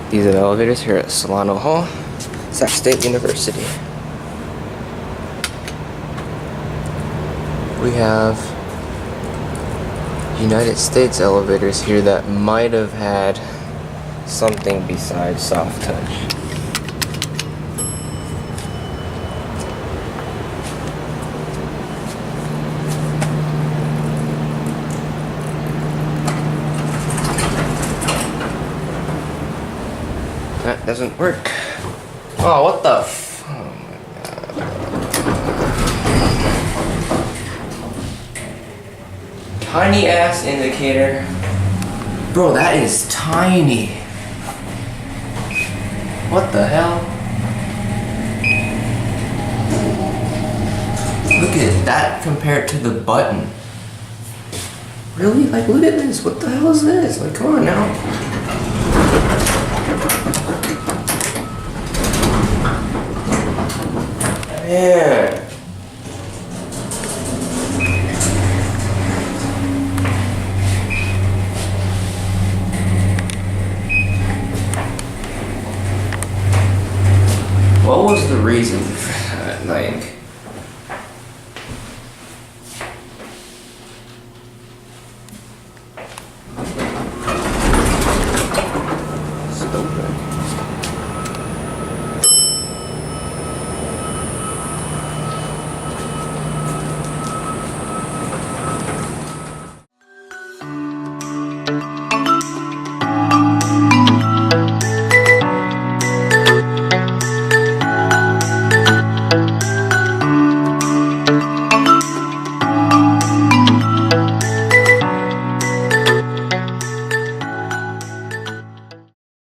These are the elevators here at Solano Hall, Sac State University. We have United States elevators here that might have had something besides SoftTouch. That doesn't work. Oh, what the f... Oh my god. Tiny ass indicator. Bro, that is tiny. What the hell? Look at that compared to the button. Really? Like, look at this. What the hell is this? Like, come on now. Man.